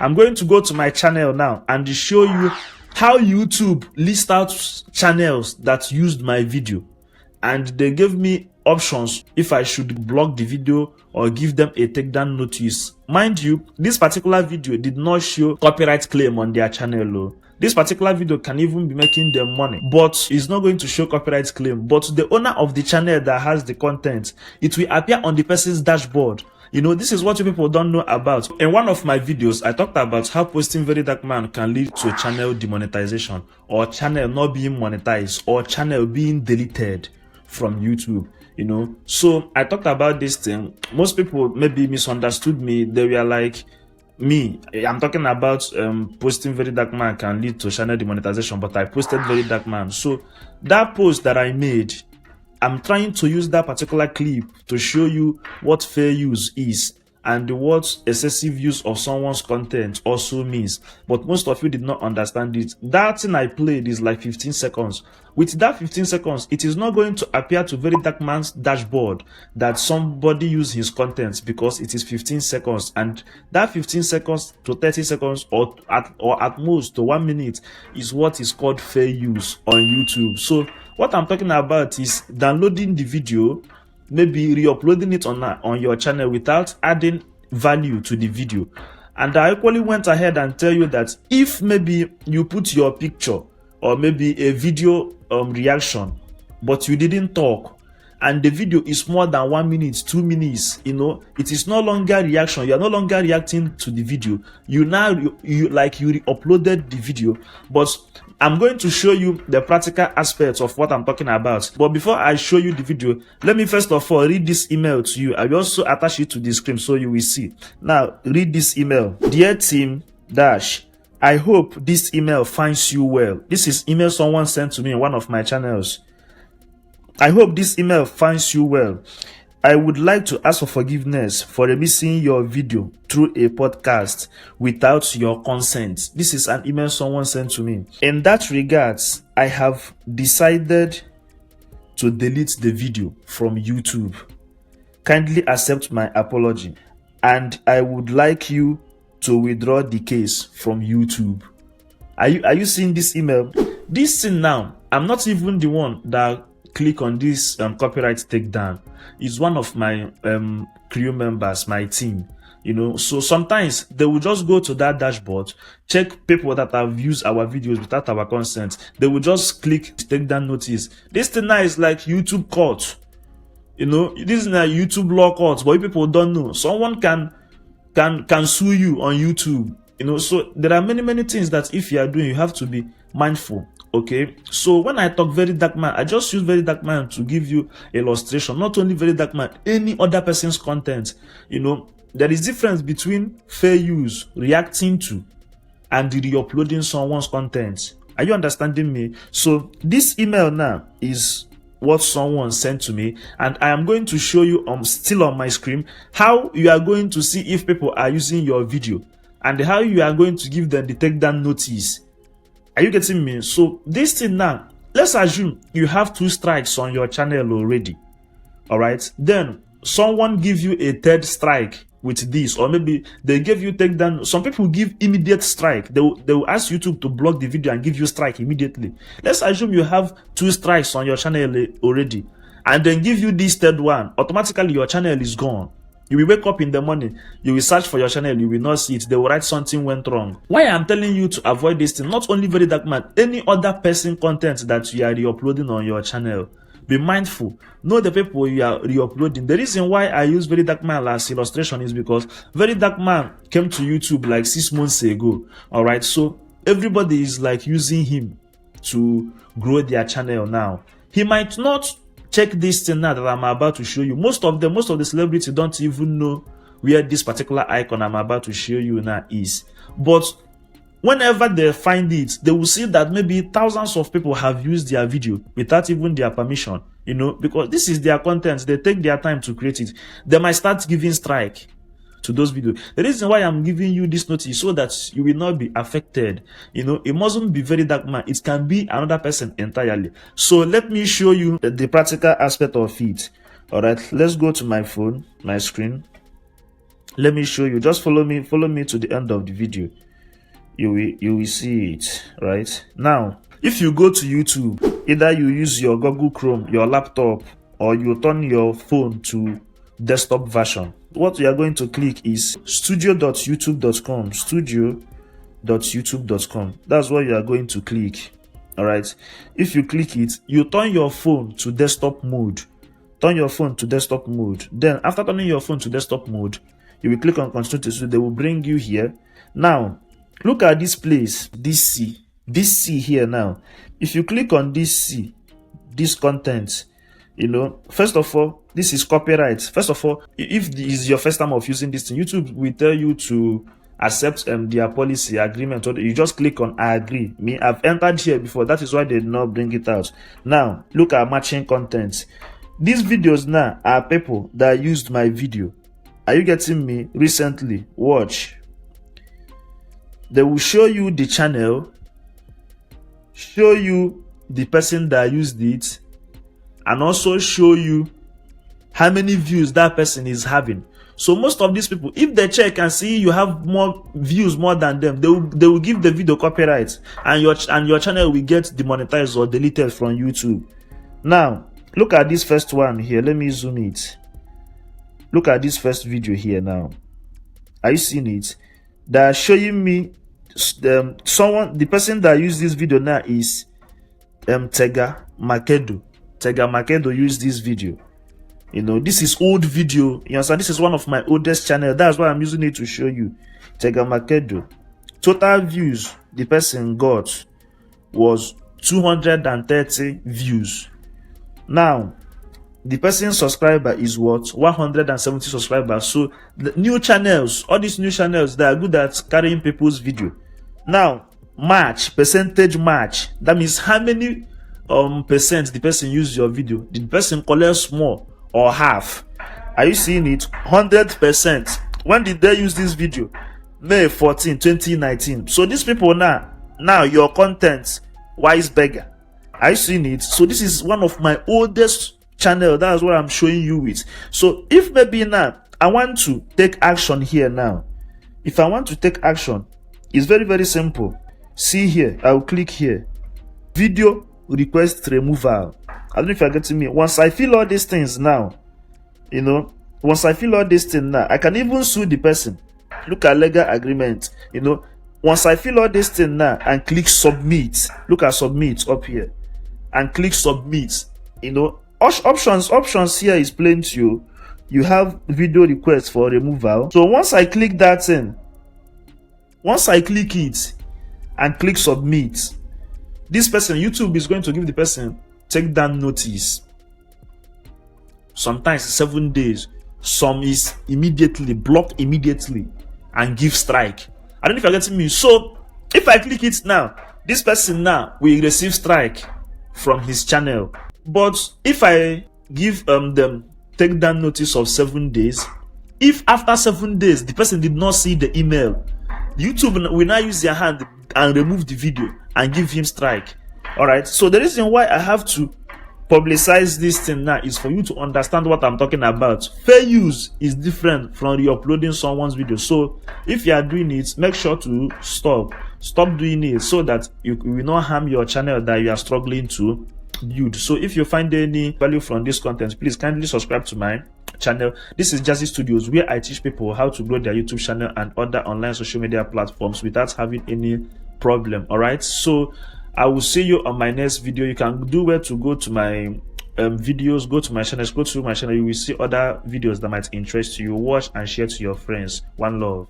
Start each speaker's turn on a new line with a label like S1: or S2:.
S1: I'm going to go to my channel now and show you how YouTube lists out channels that used my video, and they gave me options if I should block the video or give them a takedown notice. Mind you, this particular video did not show copyright claim on their channel. This particular video can even be making them money, but it's not going to show copyright claim. But the owner of the channel that has the content, it will appear on the person's dashboard. This is what you people don't know about. In one of my videos, I talked about how posting Very Dark Man can lead to channel demonetization, or channel not being monetized, or channel being deleted from YouTube. So I talked about this thing. Most people maybe misunderstood me. They were like, I'm talking about posting Very Dark Man can lead to channel demonetization, but I posted Very Dark Man. So that post that I made, I'm trying to use that particular clip to show you what fair use is and what excessive use of someone's content also means. But most of you did not understand it. That thing I played is like 15 seconds. With that 15 seconds, it is not going to appear to Very Dark Man's dashboard that somebody used his content, because it is 15 seconds. And that 15 seconds to 30 seconds or at most to 1 minute is what is called fair use on YouTube. So what I'm talking about is downloading the video, maybe re-uploading it on your channel without adding value to the video. And I equally went ahead and tell you that if maybe you put your picture or maybe a video reaction, but you didn't talk, and the video is more than 1 minute, 2 minutes, it is no longer reaction. You are no longer reacting to the video. You re-uploaded the video. But I'm going to show you the practical aspects of what I'm talking about. But before I show you the video, let me first of all read this email to you. I will also attach it to the screen so you will see. Now, read this email. Dear team dash, I hope this email finds you well. This is email someone sent to me in one of my channels. I hope this email finds you well. I would like to ask for forgiveness for releasing your video through a podcast without your consent. This is an email someone sent to me. In that regards, I have decided to delete the video from YouTube. Kindly accept my apology, and I would like you to withdraw the case from YouTube. Are you seeing this email? This thing now, I'm not even the one that click on this copyright takedown. Is one of my crew members, my team. So sometimes they will just go to that dashboard, check people that have used our videos without our consent. They will just click takedown notice. This thing now is like YouTube court. This is like YouTube law court, but people don't know. Someone can sue you on YouTube. So there are many things that if you are doing, you have to be mindful. Okay, so when I talk Very Dark Man, I just use Very Dark Man to give you illustration. Not only Very Dark Man, any other person's content. There is difference between fair use, reacting to, and re-uploading someone's content. Are you understanding me? So this email now is what someone sent to me, and I am going to show you still on my screen how you are going to see if people are using your video, and how you are going to give them the takedown notice. Are you getting me? So this thing now, let's assume you have 2 strikes on your channel already. All right, then someone give you a 3rd strike with this, or maybe they give you takedown. Some people give immediate strike. They will ask YouTube to block the video and give you strike immediately. Let's assume you have 2 strikes on your channel already, and then give you this 3rd one. Automatically your channel is gone. You will wake up in the morning, you will search for your channel, you will not see it. They will write something went wrong. Why I'm telling you to avoid this thing, not only Very Dark Man, any other person content that you are re-uploading on your channel, be mindful. Know the people you are re-uploading. The reason why I use Very Dark Man as illustration is because Very Dark Man came to YouTube like 6 months ago. All right, so everybody is like using him to grow their channel now. He might not check this thing now that I'm about to show you. Most of the celebrities don't even know where this particular icon I'm about to show you now is. But whenever they find it, they will see that maybe thousands of people have used their video without even their permission, because this is their content. They take their time to create it. They might start giving strike to those videos. The reason why I'm giving you this notice so that you will not be affected. It mustn't be Very Dark Man. It can be another person entirely. So let me show you the practical aspect of it. All right, let's go to my phone, my screen. Let me show you. Just follow me to the end of the video. You will see it right now. If you go to YouTube, either you use your Google Chrome, your laptop, or you turn your phone to desktop version, what you are going to click is studio.youtube.com. studio.youtube.com. That's what you are going to click. All right. If you click it, you turn your phone to desktop mode. Turn your phone to desktop mode. Then after turning your phone to desktop mode, you will click on continue to studio. They will bring you here. Now look at this place, this C here. Now if you click on this C, this content, first of all, this is copyright. First of all, if this is your first time of using this thing, YouTube will tell you to accept their policy agreement, or you just click on I agree. I've entered here before, that is why they did not bring it out. Now look at matching content. These videos now are people that used my video. Are you getting me? Recently, watch. They will show you the channel, show you the person that used it, and also show you how many views that person is having. So most of these people, if they check and see you have more views more than them, they will give the video copyright, and your channel will get demonetized or deleted from YouTube. Now look at this first one here. Let me zoom it. Look at this first video here. Now are you seeing it? They're showing me the person that used this video now is Tega Makedo. Tega Makedo used this video. This is old video. You understand? This is one of my oldest channel. That's why I'm using it to show you. Tega Makedo. Total views the person got was 230 views. Now the person's subscriber is what? 170 subscribers. So the new channels, all these new channels, they are good at carrying people's video. Now percentage match, that means how many percent the person used your video. Did the person collect more or half? Are you seeing it? 100%. When did they use this video? May 14, 2019. So these people now your content wise beggar. Are you seeing it? So this is one of my oldest channel. That's what I'm showing you with. So if maybe now I want to take action here now, if I want to take action, it's very, very simple. See here, I'll click here, video request removal. I don't know if you're getting me. Once I fill all these things now, once I fill all these things now, I can even sue the person. Look at legal agreement. Once I fill all these things now and click submit, look at submit up here and click submit. Options here is plain to you. You have video request for removal. So once I click that thing, once I click it and click submit, this person, YouTube is going to give the person take down notice. Sometimes 7 days, some is immediately block immediately and give strike. I don't know if you're getting me. So if I click it now, this person now will receive strike from his channel. But if I give them take down notice of 7 days, if after 7 days the person did not see the email, YouTube will now use their hand and remove the video and give him strike. All right. So the reason why I have to publicize this thing now is for you to understand what I'm talking about. Fair use is different from re-uploading someone's video. So if you are doing it, make sure to stop doing it, so that you will not harm your channel that you are struggling to build. So if you find any value from this content, please kindly subscribe to my channel. This is Jazzy Studios, where I teach people how to grow their YouTube channel and other online social media platforms without having any problem. All right, so I will see you on my next video. You can do where to go to my videos, go to my channel, go to my channel. You will see other videos that might interest you. Watch and share to your friends. One love.